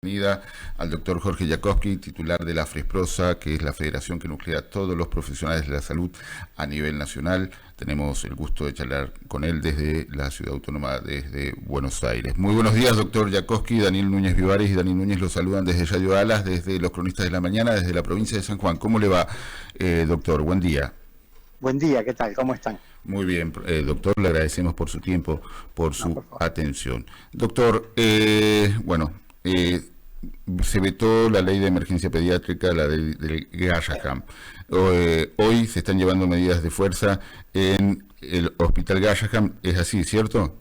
Bienvenida al doctor Jorge Jackowski, titular de la FRESPROSA, que es la federación que nuclea a todos los profesionales de la salud a nivel nacional. Tenemos el gusto de charlar con él desde la ciudad autónoma, desde Buenos Aires. Muy buenos días, doctor Jackowski. Daniel Núñez Vivares y Daniel Núñez lo saludan desde Radio Alas, desde los Cronistas de la Mañana, desde la provincia de San Juan. ¿Cómo le va, doctor? Buen día. Buen día, ¿qué tal? ¿Cómo están? Muy bien, doctor, le agradecemos por su tiempo, por su atención. Doctor, se vetó la ley de emergencia pediátrica, la del Garrahan. Hoy se están llevando medidas de fuerza en el Hospital Garrahan, ¿es así, cierto?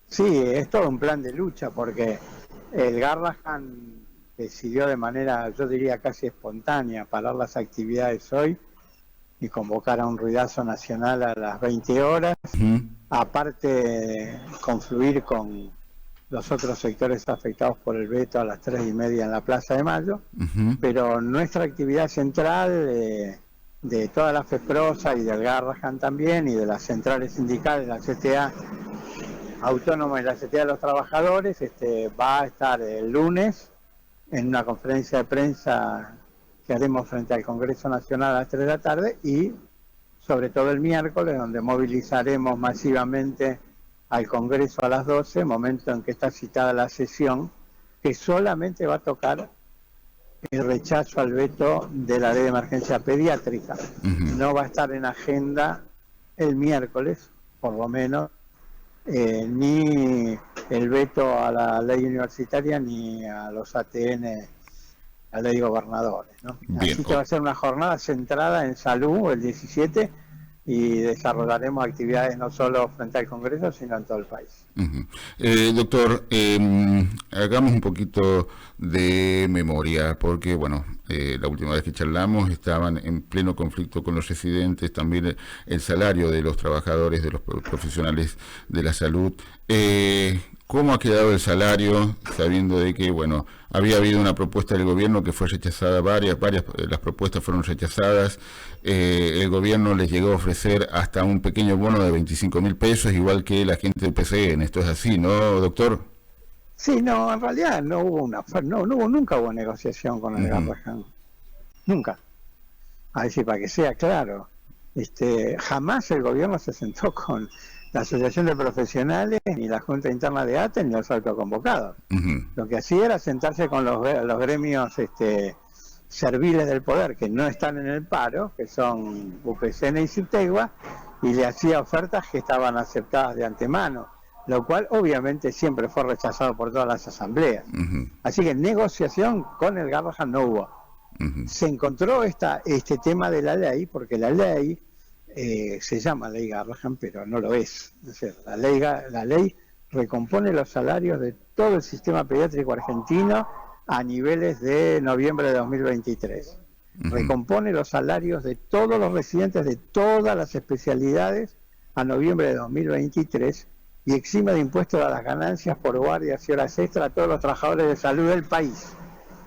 Sí, es todo un plan de lucha porque el Garrahan decidió de manera, yo diría casi espontánea, parar las actividades hoy y convocar a un ruidazo nacional a las 20 horas, aparte confluir con los otros sectores afectados por el veto a las 3:30 en la Plaza de Mayo, pero nuestra actividad central de toda la FESPROSA y del Garrahan también, y de las centrales sindicales, la CTA Autónoma y la CTA de los Trabajadores, va a estar el lunes en una conferencia de prensa que haremos frente al Congreso Nacional a las 3 de la tarde, y sobre todo el miércoles, donde movilizaremos masivamente al Congreso a las 12, momento en que está citada la sesión, que solamente va a tocar el rechazo al veto de la ley de emergencia pediátrica. No va a estar en agenda el miércoles, por lo menos, ni el veto a la ley universitaria ni a los ATN, la ley de gobernadores, ¿no? Bien. Así que va a ser una jornada centrada en salud el 17, y desarrollaremos actividades no solo frente al Congreso, sino en todo el país. Doctor, hagamos un poquito de memoria, porque bueno, la última vez que charlamos estaban en pleno conflicto con los residentes, también el salario de los trabajadores, de los profesionales de la salud. ¿Cómo ha quedado el salario, sabiendo de que, bueno, había habido una propuesta del gobierno que fue rechazada, varias las propuestas fueron rechazadas, el gobierno les llegó a ofrecer hasta un pequeño bono de 25.000 pesos, igual que la gente del PCN, esto es así, ¿no, doctor? Sí, no, en realidad no hubo nunca hubo negociación con el Garrahan, nunca. A ver si para que sea claro, jamás el gobierno se sentó con la Asociación de Profesionales, ni la Junta Interna de ATE, ni los autoconvocados. Lo que hacía era sentarse con los gremios serviles del poder, que no están en el paro, que son UPCN y CIPTEGUA, y le hacía ofertas que estaban aceptadas de antemano, lo cual obviamente siempre fue rechazado por todas las asambleas. Así que negociación con el Garrahan no hubo. Se encontró este tema de la ley, porque la ley se llama ley Garrahan, pero no lo es. Es decir, la ley recompone los salarios de todo el sistema pediátrico argentino a niveles de noviembre de 2023. Recompone los salarios de todos los residentes de todas las especialidades a noviembre de 2023 y exime de impuestos a las ganancias por guardias y horas extra a todos los trabajadores de salud del país,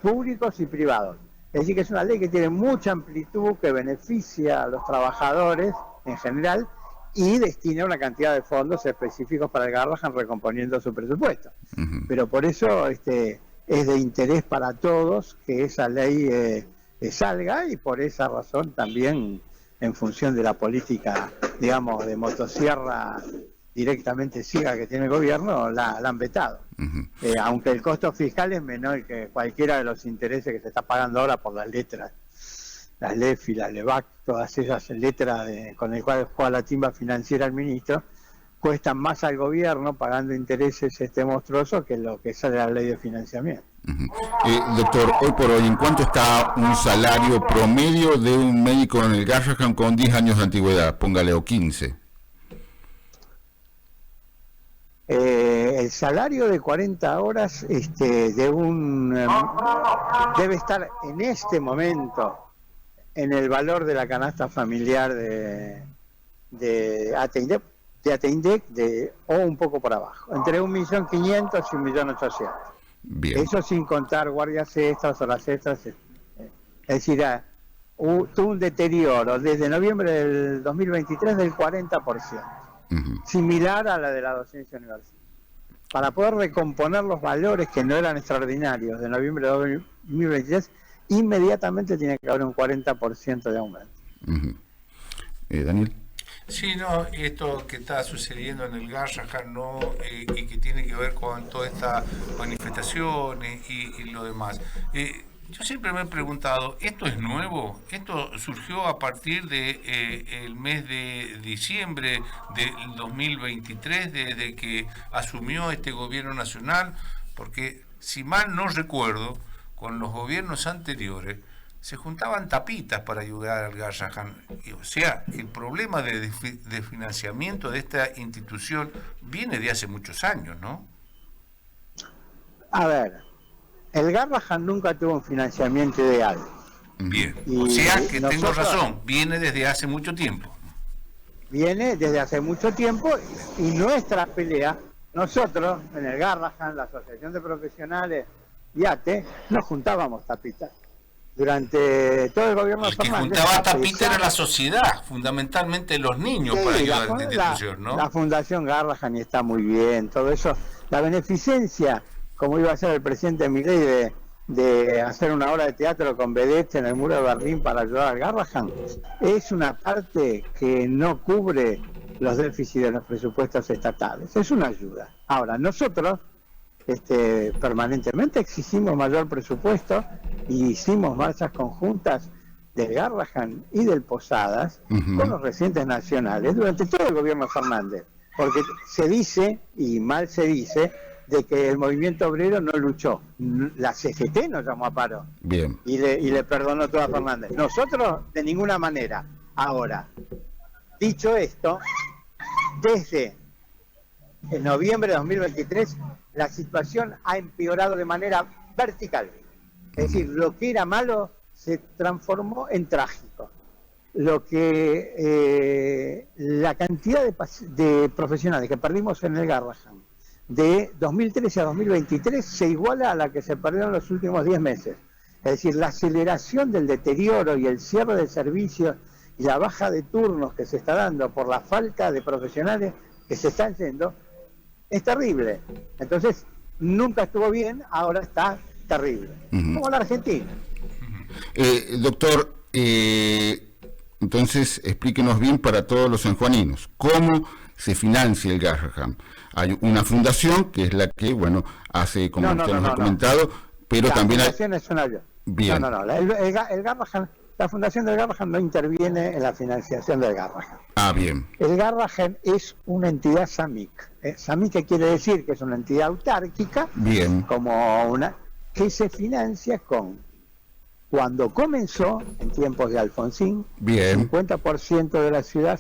públicos y privados. Es decir, que es una ley que tiene mucha amplitud, que beneficia a los trabajadores en general y destina una cantidad de fondos específicos para el Garrahan, recomponiendo su presupuesto. Pero por eso es de interés para todos que esa ley salga, y por esa razón también, en función de la política, digamos, de motosierra directamente ciega que tiene el gobierno, la han vetado. Aunque el costo fiscal es menor que cualquiera de los intereses que se está pagando ahora por las letras, las LEFI, las LEVAC, todas esas letras con el cual juega la timba financiera el ministro, cuestan más al gobierno pagando intereses monstruosos que lo que sale la ley de financiamiento. Doctor, hoy por hoy, ¿en cuánto está un salario promedio de un médico en el Garrahan con 10 años de antigüedad? Póngale, o 15. El salario de 40 horas debe estar en este momento en el valor de la canasta familiar de ATEINDEC, o un poco por abajo, entre 1.500.000 y 1.800.000. Eso sin contar guardias extras, horas extras. Es decir, tuvo un deterioro desde noviembre del 2023 del 40%. Similar a la de la docencia universitaria. para poder recomponer los valores que no eran extraordinarios de noviembre de 2023, inmediatamente tiene que haber un 40% de aumento. Daniel. Sí, no, esto que está sucediendo en el Garrahan, ¿no? Y que tiene que ver con todas estas manifestaciones y lo demás. Yo siempre me he preguntado, ¿esto es nuevo? ¿Esto surgió a partir de el mes de diciembre del 2023, desde que asumió este gobierno nacional? Porque, si mal no recuerdo, con los gobiernos anteriores se juntaban tapitas para ayudar al Garrahan. O sea, el problema de financiamiento de esta institución viene de hace muchos años, ¿no? A ver, el Garrahan nunca tuvo un financiamiento ideal. Bien, o sea que tengo razón, viene desde hace mucho tiempo. Viene desde hace mucho tiempo y nuestra pelea, nosotros en el Garrahan, la Asociación de Profesionales y ATE, nos juntábamos tapitas. Durante todo el gobierno de Fernández. El que juntaba tapita era la sociedad, fundamentalmente los niños, para ayudar a esta institución, ¿no? La Fundación Garrahan está muy bien, todo eso. La beneficencia, como iba a ser el presidente Milei de hacer una obra de teatro con vedettes en el muro de Berlín para ayudar al Garrahan, es una parte que no cubre los déficits de los presupuestos estatales, es una ayuda. Ahora, nosotros permanentemente exigimos mayor presupuesto y hicimos marchas conjuntas del Garrahan y del Posadas con los residentes nacionales durante todo el gobierno Fernández, porque se dice, y mal se dice, de que el movimiento obrero no luchó. La CGT nos llamó a paro. Bien. Y le perdonó todo a Fernández. Nosotros de ninguna manera. Ahora, dicho esto, desde en noviembre de 2023 la situación ha empeorado de manera vertical. Es decir, lo que era malo se transformó en trágico. Lo que la cantidad de profesionales que perdimos en el Garrahan de 2013 a 2023 se iguala a la que se perdió en los últimos 10 meses. Es decir, la aceleración del deterioro y el cierre de servicios y la baja de turnos que se está dando por la falta de profesionales que se están yendo es terrible. Entonces, nunca estuvo bien, ahora está terrible. Como la Argentina. Doctor, entonces explíquenos bien para todos los sanjuaninos, ¿cómo se financia el Garrahan? Hay una fundación que es la que, bueno, hace, como usted nos ha comentado, pero la también fundación es una... Bien. El Garrahan, la fundación del Garrahan no interviene en la financiación del Garrahan. Ah, bien. El Garrahan es una entidad SAMIC. SAMIC, que quiere decir que es una entidad autárquica, bien, como una que se financia con, cuando comenzó, en tiempos de Alfonsín, bien, 50% de la ciudad,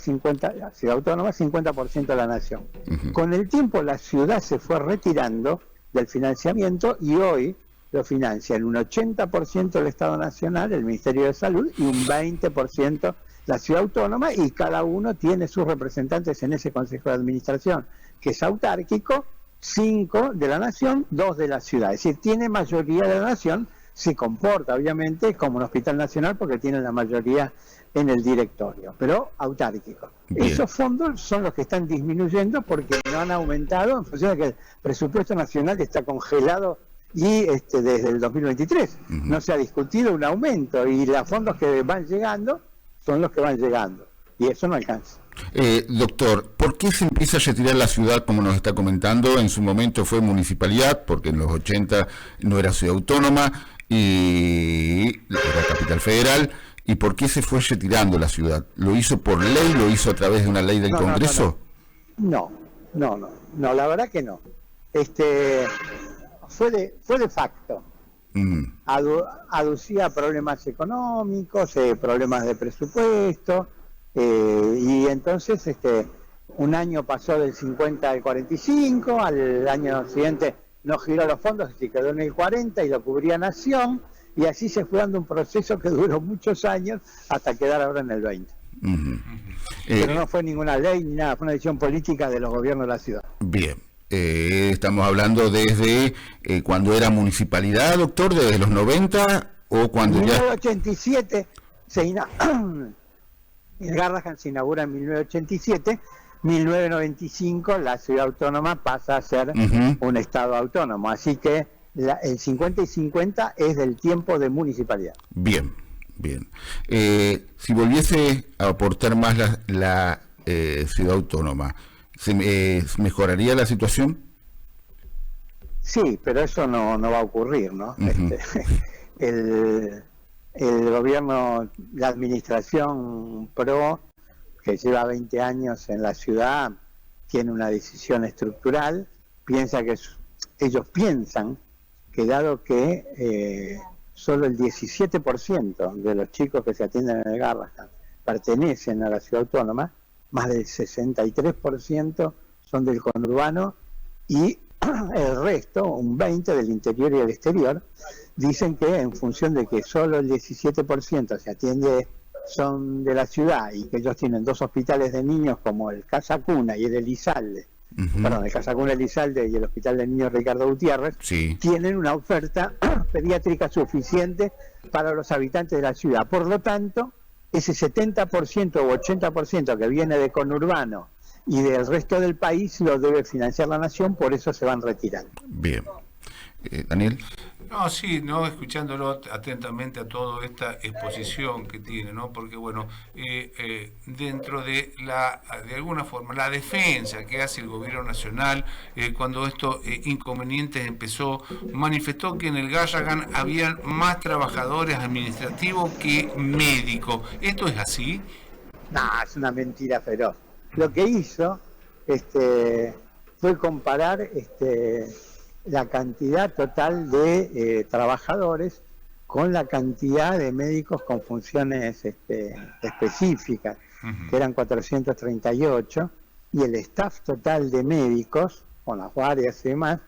la ciudad autónoma, 50% de la nación. Con el tiempo la ciudad se fue retirando del financiamiento y hoy lo financia en un 80% el Estado Nacional, el Ministerio de Salud, y un 20% la ciudad autónoma, y cada uno tiene sus representantes en ese Consejo de Administración, que es autárquico, 5 de la nación, 2 de la ciudad. Es decir, tiene mayoría de la nación, se comporta obviamente como un hospital nacional porque tiene la mayoría en el directorio, pero autárquico. Bien. Esos fondos son los que están disminuyendo porque no han aumentado en función de que el presupuesto nacional está congelado y desde el 2023 no se ha discutido un aumento, y los fondos que van llegando son los que van llegando, y eso no alcanza. Doctor, ¿por qué se empieza a retirar la ciudad, como nos está comentando? En su momento fue municipalidad, porque en los 80 no era ciudad autónoma y era capital federal. ¿Y por qué se fue retirando la ciudad? ¿Lo hizo por ley? ¿Lo hizo a través de una ley del Congreso? No, la verdad que no. Fue de facto. Aducía problemas económicos, problemas de presupuesto, y entonces un año pasó del 50 al 45, al año siguiente no giró los fondos y se quedó en el 40 y lo cubría Nación, y así se fue dando un proceso que duró muchos años hasta quedar ahora en el 20. Pero no fue ninguna ley ni nada, fue una decisión política de los gobiernos de la ciudad. Bien. Estamos hablando desde cuando era municipalidad, doctor, desde los 90 o cuando en ya... 1987 el Garrahan se inaugura en 1987, 1995 la ciudad autónoma pasa a ser un estado autónomo, así que el 50 y 50 es del tiempo de municipalidad. Bien, bien. Si volviese a aportar más la ciudad autónoma, ¿mejoraría la situación? Sí, pero eso no va a ocurrir, ¿no? El gobierno, la administración PRO, que lleva 20 años en la ciudad, tiene una decisión estructural, ellos piensan que dado que solo el 17% de los chicos que se atienden en el Garrahan pertenecen a la ciudad autónoma, más del 63% son del conurbano y el resto, un 20% del interior y el exterior, dicen que en función de que solo el 17% se atiende son de la ciudad y que ellos tienen 2 hospitales de niños como el Casa Cuna y el Elizalde, el Casa Cuna Elizalde y el Hospital de Niños Ricardo Gutiérrez, tienen una oferta pediátrica suficiente para los habitantes de la ciudad. Por lo tanto, ese 70% o 80% que viene de conurbano y del resto del país lo debe financiar la nación, por eso se van retirando. Bien. Daniel. No, sí, no, escuchándolo atentamente a toda esta exposición que tiene, ¿no? Porque, bueno, dentro de alguna forma, la defensa que hace el gobierno nacional, cuando estos inconvenientes empezó, manifestó que en el Garrahan habían más trabajadores administrativos que médicos. ¿Esto es así? No, es una mentira feroz. Lo que hizo fue comparar la cantidad total de trabajadores con la cantidad de médicos con funciones específicas, que eran 438, y el staff total de médicos, con las guardias y demás,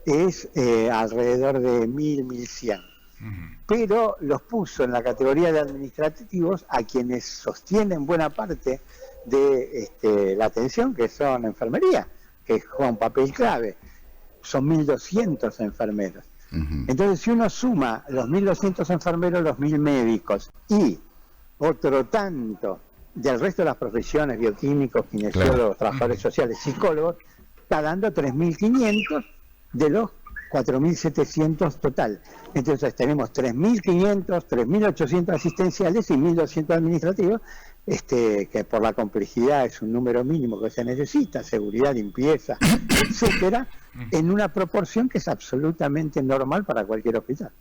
es alrededor de 1.100. Pero los puso en la categoría de administrativos a quienes sostienen buena parte de la atención, que son enfermería, que juega un papel clave. Son 1.200 enfermeros. Entonces, si uno suma los 1.200 enfermeros, los 1.000 médicos y otro tanto del resto de las profesiones, bioquímicos, kinesiólogos, trabajadores sociales, psicólogos, está dando 3.500 de los 4.700 total. Entonces tenemos 3.500, 3.800 asistenciales y 1.200 administrativos, que por la complejidad es un número mínimo que se necesita, seguridad, limpieza, etcétera, en una proporción que es absolutamente normal para cualquier hospital.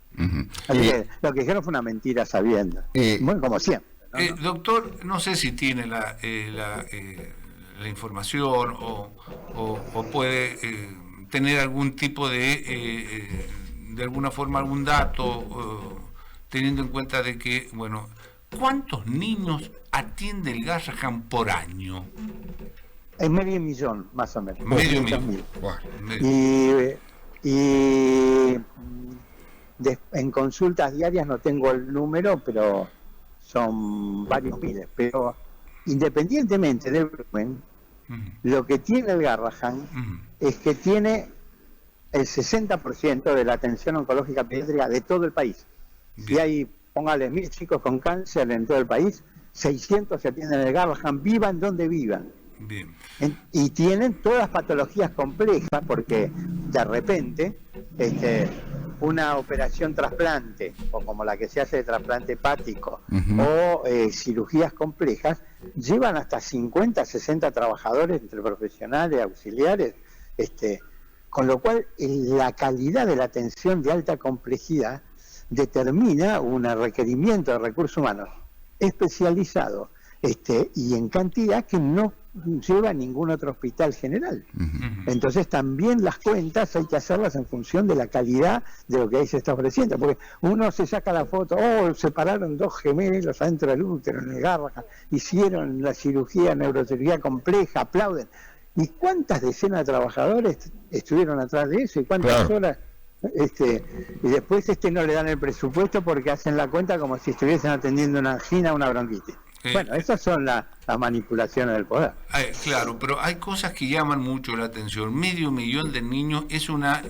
Así que lo que dijeron fue una mentira sabiendo, bueno, como siempre, ¿no? Doctor, no sé si tiene la información o puede tener algún tipo de alguna forma, algún dato, teniendo en cuenta de que, bueno, ¿cuántos niños atiende el Garrahan por año? Es 500.000, más o menos. Medio millón. Y en consultas diarias no tengo el número, pero son varios miles. Pero independientemente del volumen, lo que tiene el Garrahan es que tiene el 60% de la atención oncológica pediátrica de todo el país. Si hay, póngale 1.000 chicos con cáncer en todo el país, 600 se atienden en el Garrahan, vivan donde vivan. Bien. Y tienen todas patologías complejas, porque de repente una operación trasplante, o como la que se hace de trasplante hepático, o cirugías complejas, llevan hasta 50, 60 trabajadores entre profesionales, auxiliares, con lo cual la calidad de la atención de alta complejidad determina un requerimiento de recursos humanos especializado y en cantidad que no lleva ningún otro hospital general. Entonces también las cuentas hay que hacerlas en función de la calidad de lo que ahí se está ofreciendo, porque uno se saca la foto, separaron 2 gemelos adentro del útero en el Garrahan, hicieron la cirugía, neurocirugía compleja, aplauden. ¿Y cuántas decenas de trabajadores estuvieron atrás de eso? ¿Y cuántas horas? Y después no le dan el presupuesto porque hacen la cuenta como si estuviesen atendiendo una angina o una bronquitis. Bueno, esas son las manipulaciones del poder. Claro, pero hay cosas que llaman mucho la atención. 500.000 de niños es una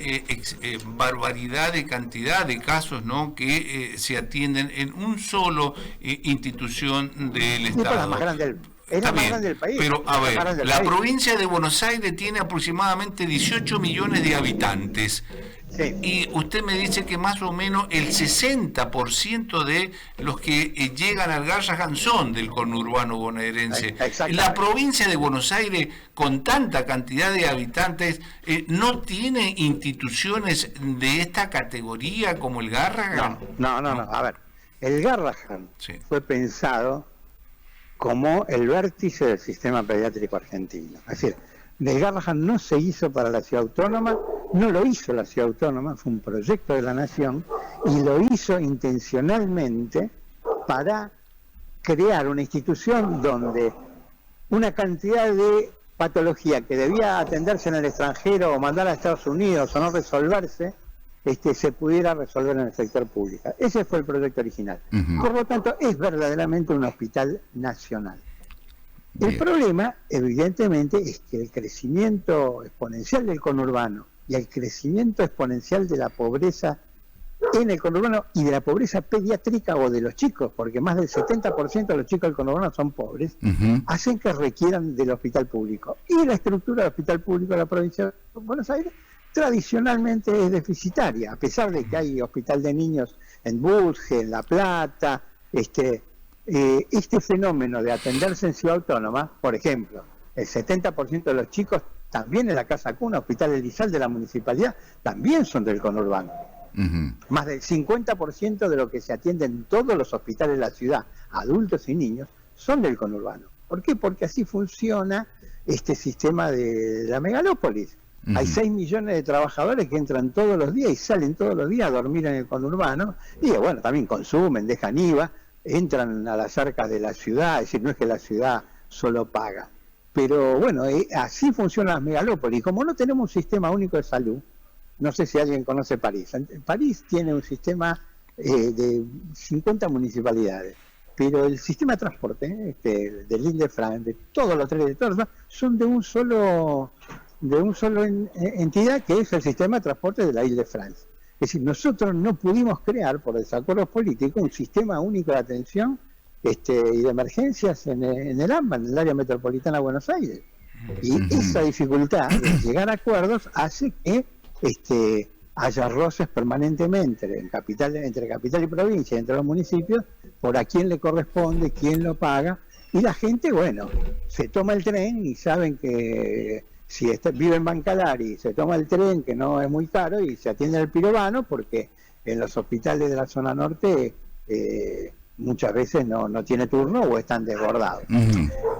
barbaridad de cantidad de casos, ¿no?, que se atienden en un solo institución del Estado. La más grande Es la más grande del país. Pero, a ver, la provincia de Buenos Aires tiene aproximadamente 18 millones de habitantes. Sí. Y usted me dice que más o menos el 60% de los que llegan al Garrahan son del conurbano bonaerense. La provincia de Buenos Aires, con tanta cantidad de habitantes, ¿no tiene instituciones de esta categoría como el Garrahan? No. A ver, el Garrahan fue pensado como el vértice del sistema pediátrico argentino. Es decir, el Garrahan no se hizo para la ciudad autónoma, no lo hizo la ciudad autónoma, fue un proyecto de la nación y lo hizo intencionalmente para crear una institución donde una cantidad de patología que debía atenderse en el extranjero o mandar a Estados Unidos o no resolverse, se pudiera resolver en el sector público. Ese fue el proyecto original. Por lo tanto, es verdaderamente un hospital nacional. El problema, evidentemente, es que el crecimiento exponencial del conurbano y el crecimiento exponencial de la pobreza en el conurbano y de la pobreza pediátrica o de los chicos, porque más del 70% de los chicos del conurbano son pobres, hacen que requieran del hospital público. Y la estructura del hospital público de la provincia de Buenos Aires tradicionalmente es deficitaria, a pesar de que hay hospital de niños en Budge, en La Plata. Este fenómeno de atenderse en Ciudad Autónoma, por ejemplo, el 70% de los chicos también en la Casa Cuna, Hospital Elizal de la Municipalidad, también son del conurbano. Más del 50% de lo que se atiende en todos los hospitales de la ciudad, adultos y niños, son del conurbano. ¿Por qué? Porque así funciona este sistema de la megalópolis. Hay 6 millones de trabajadores que entran todos los días y salen todos los días a dormir en el conurbano, y bueno, también consumen, dejan IVA, entran a las arcas de la ciudad, es decir, no es que la ciudad solo paga. Pero bueno, así funcionan las megalópolis. Como no tenemos un sistema único de salud, no sé si alguien conoce París. París tiene un sistema de 50 municipalidades, pero el sistema de transporte de Île-de-France, de todos los tres, son de un solo entidad, que es el sistema de transporte de la Île-de-France. Es decir, nosotros no pudimos crear, por desacuerdos políticos, un sistema único de atención y de emergencias en el AMBA, en el área metropolitana de Buenos Aires. Y esa dificultad de llegar a acuerdos hace que haya roces permanentemente entre capital y provincia, entre los municipios, por a quién le corresponde, quién lo paga, y la gente, bueno, se toma el tren y saben que si vive en Bancalari, se toma el tren, que no es muy caro, y se atiende al pirobano, porque en los hospitales de la zona norte muchas veces no tiene turno o están desbordados.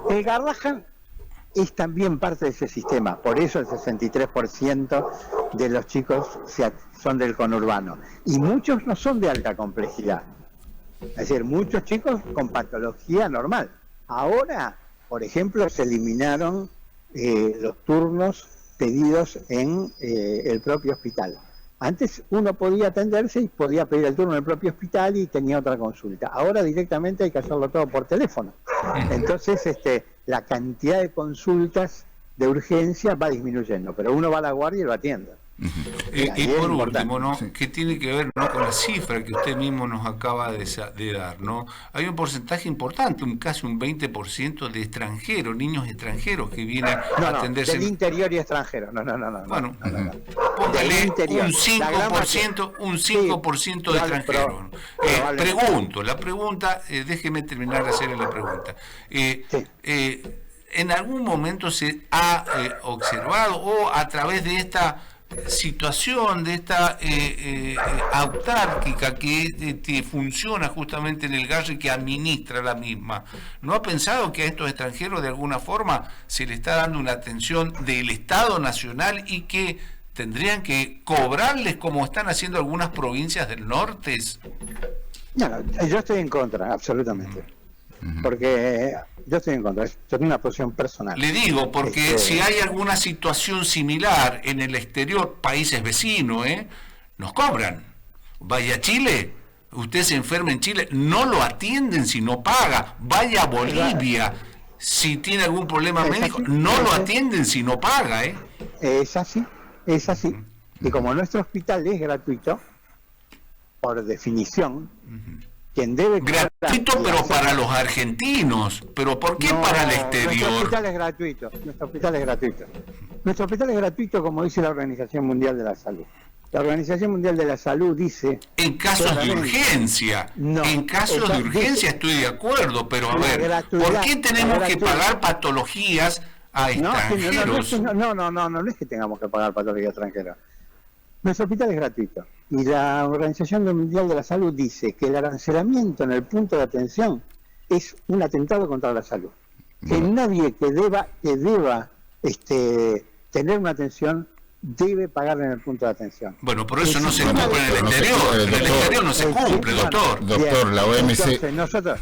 El Garrahan es también parte de ese sistema, por eso el 63% de los chicos son del conurbano, y muchos no son de alta complejidad, es decir, muchos chicos con patología normal. Ahora, por ejemplo, se eliminaron los turnos pedidos en el propio hospital. Antes uno podía atenderse y podía pedir el turno en el propio hospital y tenía otra consulta. Ahora directamente hay que hacerlo todo por teléfono. Entonces la cantidad de consultas de urgencia va disminuyendo, pero uno va a la guardia y lo atiende. Y por último, ¿no? Que tiene que ver, ¿no?, con la cifra que usted mismo nos acaba de dar, ¿no? Hay un porcentaje importante, casi un 20% de extranjeros, niños extranjeros que vienen a atenderse. Del interior y extranjeros, no. Bueno, póngale un 5% de extranjeros. La pregunta, déjeme terminar de hacerle la pregunta. ¿En algún momento se ha observado, o a través de esta situación, de esta autárquica que funciona justamente en el Garra y que administra la misma, ¿no ha pensado que a estos extranjeros de alguna forma se le está dando una atención del Estado Nacional y que tendrían que cobrarles como están haciendo algunas provincias del norte? No, yo estoy en contra, absolutamente. Porque yo estoy en contra, yo tengo una posición personal. Le digo, porque si hay alguna situación similar en el exterior, países vecinos, nos cobran. Vaya a Chile, usted se enferma en Chile, no lo atienden si no paga. Vaya a Bolivia, si tiene algún problema médico, no lo atienden si no paga. Es así. Y como nuestro hospital es gratuito, por definición, quien debe gratuito, pero para los argentinos. ¿Pero por qué para el exterior? Nuestro hospital es gratuito. Nuestro hospital es gratuito, como dice la Organización Mundial de la Salud. La Organización Mundial de la Salud dice... En casos de urgencia. No, en casos de urgencia estoy de acuerdo, pero a ver, ¿por qué tenemos que pagar patologías a extranjeros? No es que tengamos que pagar patologías extranjeras. Nuestro hospital es gratuito. Y la Organización Mundial de la Salud dice que el arancelamiento en el punto de atención es un atentado contra la salud. Que nadie que deba tener una atención debe pagar en el punto de atención. Bueno, por eso no se cumple en el exterior. En el exterior no se cumple, doctor. Doctor, la OMC... Entonces, nosotros...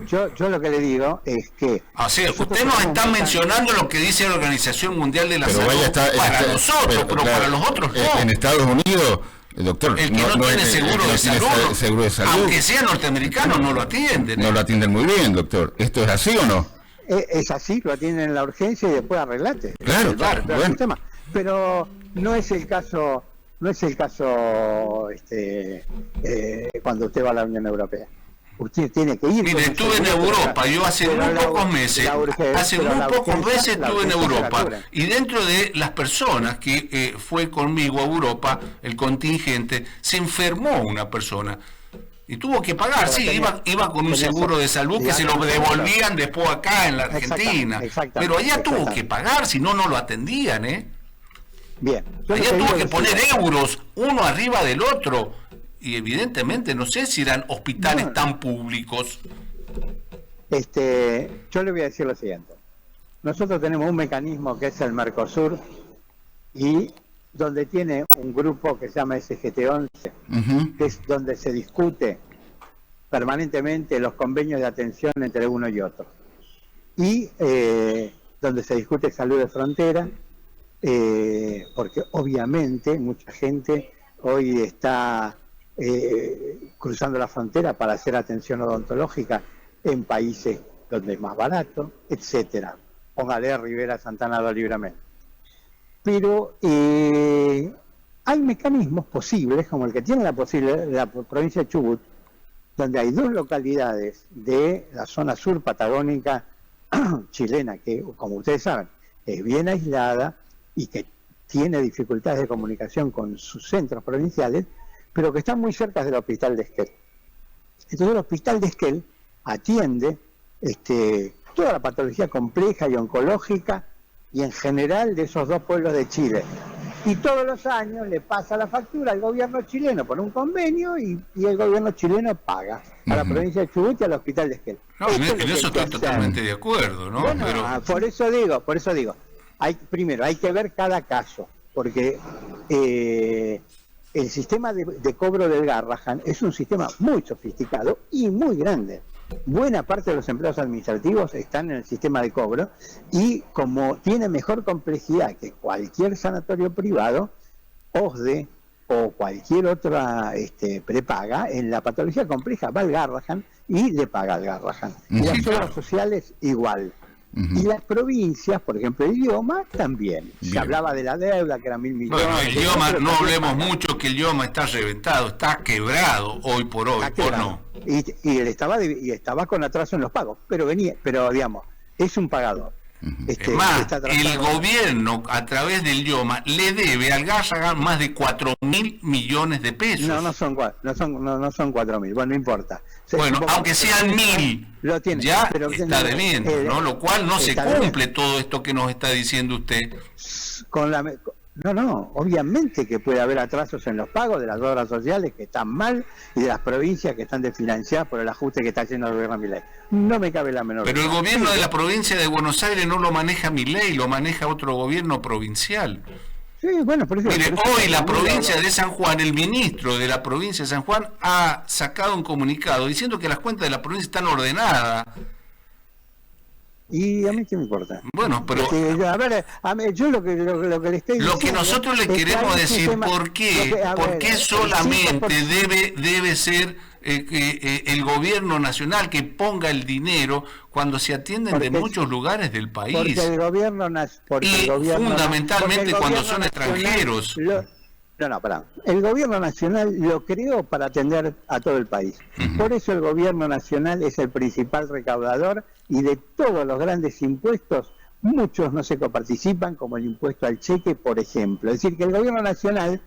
yo lo que le digo es que... O sea, usted nos está mencionando lo que dice la Organización Mundial de la Salud para nosotros, pero para los otros no. En Estados Unidos, doctor... El que no tiene seguro de salud, aunque sea norteamericano, no lo atienden. No lo atienden muy bien, doctor. ¿Esto es así o no? Es así, lo atienden en la urgencia y después arreglate. Claro. Pero no es el caso cuando usted va a la Unión Europea. Usted tiene que ir. Mire, estuve en Europa, yo hace muy pocos meses estuve en Europa, y dentro de las personas que fue conmigo a Europa, el contingente, se enfermó una persona. Y tuvo que pagar, iba con un seguro de salud que se lo devolvían después acá en la Argentina. Pero allá tuvo que pagar, si no, no lo atendían, Bien. Allá tuvo que poner euros uno arriba del otro. Y evidentemente no sé si eran hospitales tan públicos. Yo le voy a decir lo siguiente. Nosotros tenemos un mecanismo que es el Mercosur, y donde tiene un grupo que se llama SGT-11, que es donde se discute permanentemente los convenios de atención entre uno y otro. Y donde se discute salud de frontera, porque obviamente mucha gente hoy está cruzando la frontera para hacer atención odontológica en países donde es más barato, etcétera. Póngale a Rivera Santana do Libramento. Pero hay mecanismos posibles, como el que tiene la provincia de Chubut, donde hay dos localidades de la zona sur patagónica chilena, que como ustedes saben, es bien aislada y que tiene dificultades de comunicación con sus centros provinciales, pero que están muy cerca del hospital de Esquel. Entonces el hospital de Esquel atiende toda la patología compleja y oncológica y en general de esos dos pueblos de Chile. Y todos los años le pasa la factura al gobierno chileno por un convenio y el gobierno chileno paga a la provincia de Chubut y al hospital de Esquel. No, en eso estoy totalmente de acuerdo, ¿no? Bueno, pero... por eso digo, primero hay que ver cada caso, porque el sistema de cobro del Garrahan es un sistema muy sofisticado y muy grande. Buena parte de los empleados administrativos están en el sistema de cobro, y como tiene mejor complejidad que cualquier sanatorio privado, OSDE o cualquier otra prepaga, en la patología compleja va al Garrahan y le paga al Garrahan. Y las obras sociales igual. Y las provincias, por ejemplo, el IOMA también. Se hablaba de la deuda, que eran 1.000 millones. Bueno, el IOMA, no hablemos mucho, que el IOMA está reventado, está quebrado hoy por hoy, ¿o no? Y él estaba con atraso en los pagos, pero digamos, es un pagador. Es más, el gobierno a través del IOMA le debe al Garrahan más de 4.000 millones de pesos. No son 4.000, bueno, no importa. Bueno, aunque sean 1.000, ya pero está debiendo, ¿no? Lo cual no se cumple todo esto que nos está diciendo usted. Obviamente que puede haber atrasos en los pagos de las obras sociales que están mal y de las provincias que están desfinanciadas por el ajuste que está haciendo el gobierno Milei. No me cabe la menor duda. Pero el gobierno de la provincia de Buenos Aires no lo maneja Milei, lo maneja otro gobierno provincial. Sí, bueno, por eso, mire, hoy la provincia de San Juan, el ministro de la provincia de San Juan ha sacado un comunicado diciendo que las cuentas de la provincia están ordenadas. ¿Y a mí qué me importa? Bueno, pero... yo lo que le estoy diciendo... Lo que nosotros le queremos decir, ¿por qué solamente debe ser el gobierno nacional que ponga el dinero cuando se atienden de muchos lugares del país? Porque el gobierno... fundamentalmente cuando son extranjeros. No, perdón. El gobierno nacional lo creó para atender a todo el país. Por eso el gobierno nacional es el principal recaudador y de todos los grandes impuestos, muchos no se coparticipan, como el impuesto al cheque, por ejemplo. Es decir, que el gobierno nacional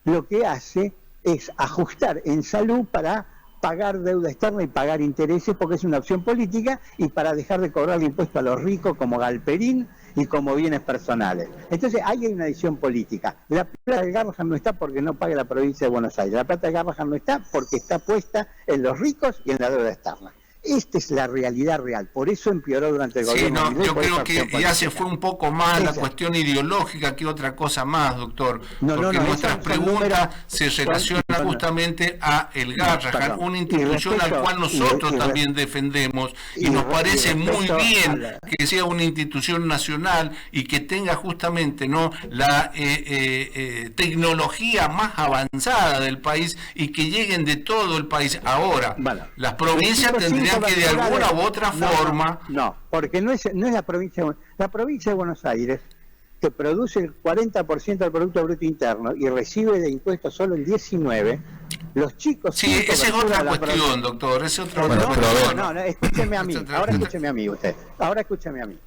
lo que hace es ajustar en salud para pagar deuda externa y pagar intereses, porque es una opción política, y para dejar de cobrar el impuesto a los ricos como Galperín y como bienes personales. Entonces ahí hay una decisión política. La plata de Garrahan no está porque no paga la provincia de Buenos Aires. La plata de Garrahan no está porque está puesta en los ricos y en la deuda externa. Esta es la realidad real, por eso empeoró durante el gobierno. Sí, no, yo creo que ya se fue un poco más la cuestión ideológica que otra cosa más, doctor, porque nuestras preguntas se relacionan justamente a el Garrahan, una institución al cual nosotros también defendemos, y nos parece muy bien que sea una institución nacional y que tenga justamente, ¿no?, la tecnología más avanzada del país y que lleguen de todo el país. Ahora, las provincias tendrían que de alguna u otra forma... No, porque no es la provincia de Buenos Aires, que produce el 40% del Producto Bruto Interno y recibe de impuestos solo el 19%, los chicos... Sí, esa es otra cuestión, doctor, esa es otra cuestión. No, escúcheme a mí, ahora escúcheme a mí usted, ahora escúcheme a mí.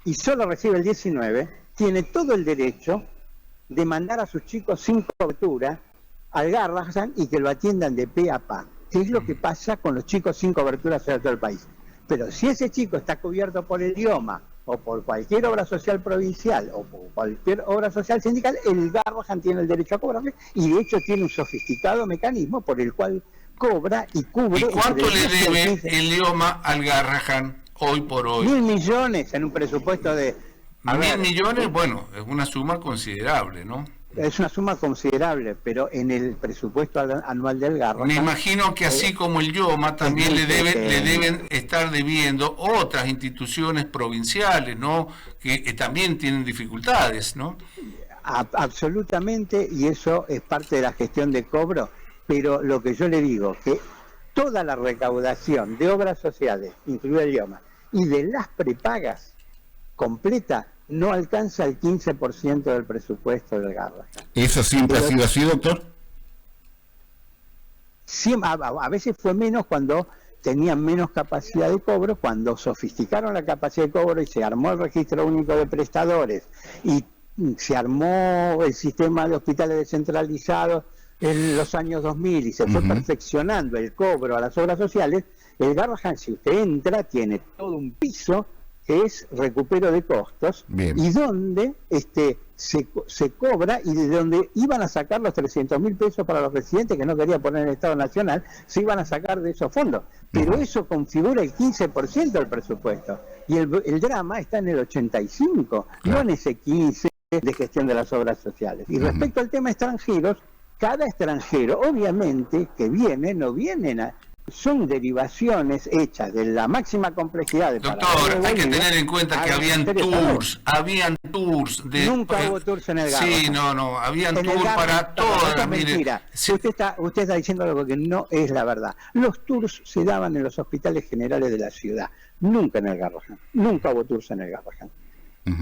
Y solo recibe el 19%, tiene todo el derecho de mandar a sus chicos sin cobertura al Garrahan y que lo atiendan de pe a pa. ¿Qué es lo que pasa con los chicos sin cobertura hacia todo el país? Pero si ese chico está cubierto por el IOMA o por cualquier obra social provincial o por cualquier obra social sindical, el Garrahan tiene el derecho a cobrarle y de hecho tiene un sofisticado mecanismo por el cual cobra y cubre... ¿Y cuánto le debe el IOMA al Garrahan hoy por hoy? 1.000 millones en un presupuesto de... 1.000 millones, bueno, es una suma considerable, ¿no? Es una suma considerable, pero en el presupuesto anual del Garrahan... Me imagino que así como el IOMA también le deben estar debiendo otras instituciones provinciales, ¿no?, que también tienen dificultades, ¿no? Absolutamente, y eso es parte de la gestión de cobro, pero lo que yo le digo, que toda la recaudación de obras sociales, incluido el IOMA, y de las prepagas completa, no alcanza el 15% del presupuesto del Garrahan. ¿Eso siempre ha sido así, doctor? Sí, a veces fue menos cuando tenían menos capacidad de cobro, cuando sofisticaron la capacidad de cobro y se armó el registro único de prestadores y se armó el sistema de hospitales descentralizados en los años 2000 y se fue perfeccionando el cobro a las obras sociales. El Garrahan, si usted entra, tiene todo un piso que es recupero de costos. Bien. Y donde se cobra y de donde iban a sacar los 300.000 pesos para los residentes que no quería poner en el Estado Nacional, se iban a sacar de esos fondos. Pero eso configura el 15% del presupuesto. Y el drama está en el 85%, no en ese 15% de gestión de las obras sociales. Y respecto al tema extranjeros, cada extranjero, obviamente, que viene, no vienen son derivaciones hechas de la máxima complejidad de... Doctor, hay que tener en cuenta que habían tours de... Nunca hubo tours en el Garrahan. Sí, no, habían tours para todas las... Mentira. Sí. Usted está diciendo algo que no es la verdad. Los tours se daban en los hospitales generales de la ciudad, nunca en el Garrahan. Nunca hubo tours en el Garrahan.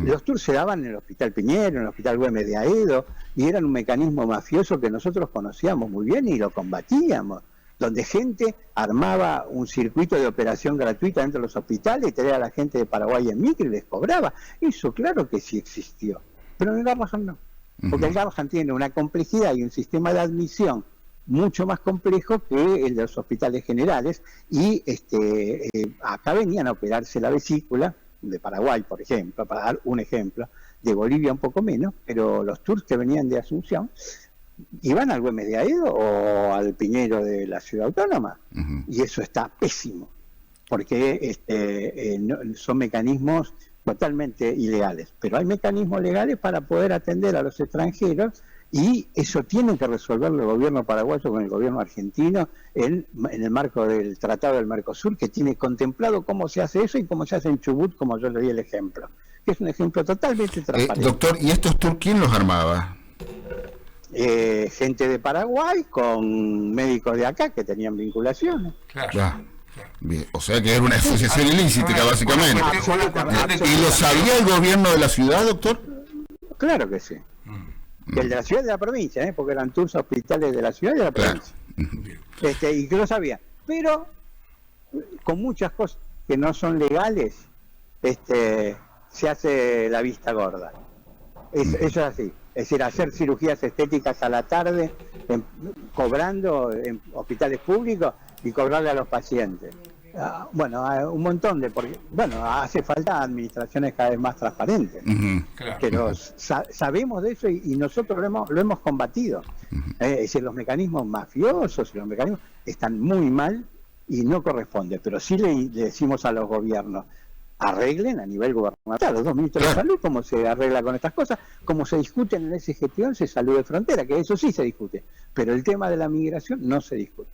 Los tours se daban en el Hospital Piñero, en el Hospital Güemes de Aedo, y eran un mecanismo mafioso que nosotros conocíamos muy bien y lo combatíamos, donde gente armaba un circuito de operación gratuita dentro de los hospitales y traía a la gente de Paraguay en micro y les cobraba. Eso claro que sí existió, pero en el Garrahan no, porque el Garrahan tiene una complejidad y un sistema de admisión mucho más complejo que el de los hospitales generales, y acá venían a operarse la vesícula de Paraguay, por ejemplo, para dar un ejemplo, de Bolivia un poco menos, pero los tours que venían de Asunción iban al Güemes de Aedo o al Piñero de la Ciudad Autónoma, y eso está pésimo, porque son mecanismos totalmente ilegales, pero hay mecanismos legales para poder atender a los extranjeros, y eso tiene que resolverlo el gobierno paraguayo con el gobierno argentino en el marco del Tratado del Mercosur, que tiene contemplado cómo se hace eso y cómo se hace en Chubut, como yo le di el ejemplo, que es un ejemplo totalmente transparente. Doctor, ¿y estos tours quién los armaba? Gente de Paraguay con médicos de acá que tenían vinculaciones. Claro. Bien. O sea que era una asociación ilícita, básicamente. ¿Y lo sabía el gobierno de la ciudad, doctor? Claro que sí. que el de la ciudad y de la provincia, porque eran tours a hospitales de la ciudad y de la provincia. Y que lo sabía. Pero con muchas cosas que no son legales, se hace la vista gorda. Eso es así. Es decir, hacer cirugías estéticas a la tarde, cobrando en hospitales públicos y cobrarle a los pacientes. Un montón porque hace falta administraciones cada vez más transparentes. Claro. Pero sabemos de eso y nosotros lo hemos combatido. Es decir, los mecanismos mafiosos y los mecanismos están muy mal y no corresponde, pero sí le decimos a los gobiernos: arreglen a nivel gubernamental, los dos ministros de salud, cómo se arregla con estas cosas, cómo se discute en el SGT 11, salud de frontera, que eso sí se discute, pero el tema de la migración no se discute.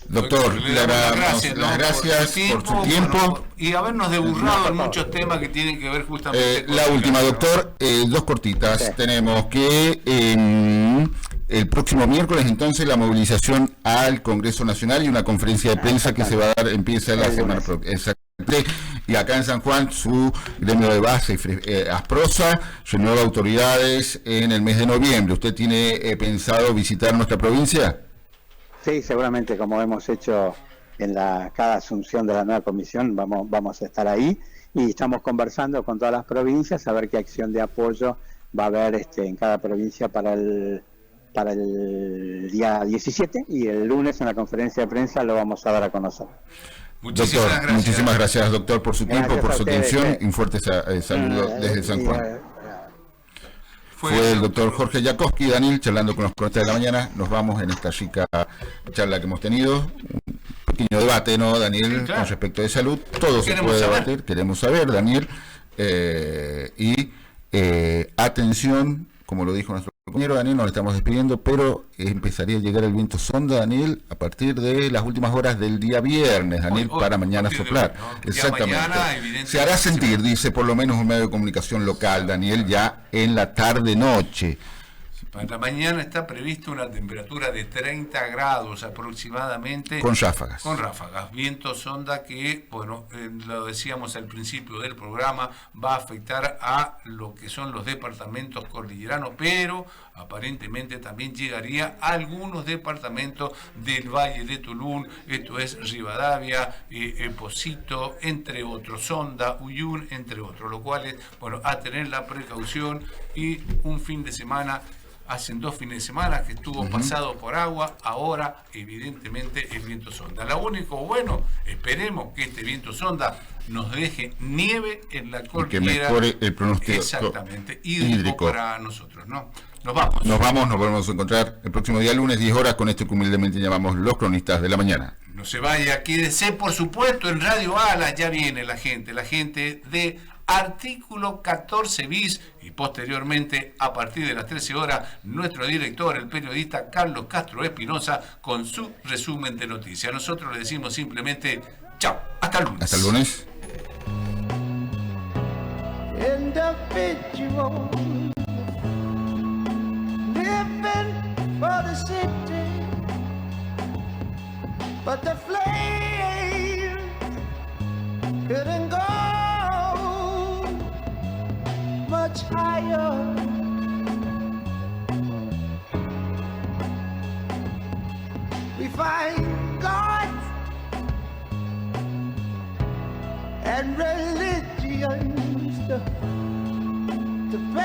Doctor, le damos las gracias por su tiempo. Y habernos deburrado en muchos temas que tienen que ver justamente con la última, doctor, dos cortitas. Sí. Tenemos que el próximo miércoles, entonces, la movilización al Congreso Nacional y una conferencia de prensa que se va a dar, empieza la semana próxima. Y acá en San Juan, su gremio de base, Asprosa, renueva autoridades en el mes de noviembre. ¿Usted tiene pensado visitar nuestra provincia? Sí, seguramente, como hemos hecho en cada asunción de la nueva comisión, vamos a estar ahí y estamos conversando con todas las provincias a ver qué acción de apoyo va a haber en cada provincia para el día 17, y el lunes en la conferencia de prensa lo vamos a dar a conocer. Muchísimas gracias, doctor, por su tiempo, por su atención, y un fuerte saludo desde San Juan. Fue el doctor Jorge Jackowski, Daniel, charlando con los cronistas de la mañana. Nos vamos en esta rica charla que hemos tenido. Un pequeño debate, ¿no, Daniel? Claro. Con respecto de salud. Todo se puede debatir, queremos saber, Daniel. Atención, como lo dijo nuestro compañero Daniel, nos estamos despidiendo, pero empezaría a llegar el viento sonda, Daniel, a partir de las últimas horas del día viernes, Daniel, para mañana soplar. ¿No? Exactamente. Mañana, se hará sentir, dice por lo menos un medio de comunicación local, Daniel, ya en la tarde-noche. Para la mañana está prevista una temperatura de 30 grados aproximadamente. Con ráfagas. Con ráfagas. Viento sonda que, lo decíamos al principio del programa, va a afectar a lo que son los departamentos cordilleranos, pero aparentemente también llegaría a algunos departamentos del Valle de Tulún, esto es Rivadavia, Pocito, entre otros, Sonda, Uyún, entre otros, lo cual es, a tener la precaución. Y un fin de semana, hacen 2 fines de semana que estuvo pasado por agua, ahora evidentemente el viento sonda. Lo único bueno, esperemos que este viento sonda nos deje nieve en la cordillera. Que mejore el pronóstico. Exactamente, hídrico para nosotros, ¿no? Nos volvemos a encontrar el próximo día lunes, 10 horas, con esto que humildemente llamamos Los Cronistas de la Mañana. No se vaya, quédese por supuesto en Radio Alas, ya viene la gente de Artículo 14 bis, y posteriormente, a partir de las 13 horas, nuestro director, el periodista Carlos Castro Espinosa, con su resumen de noticias. Nosotros le decimos simplemente chao, hasta el lunes. Hasta el lunes. Individual, living for the city, but the flame couldn't go much higher. We find God and religions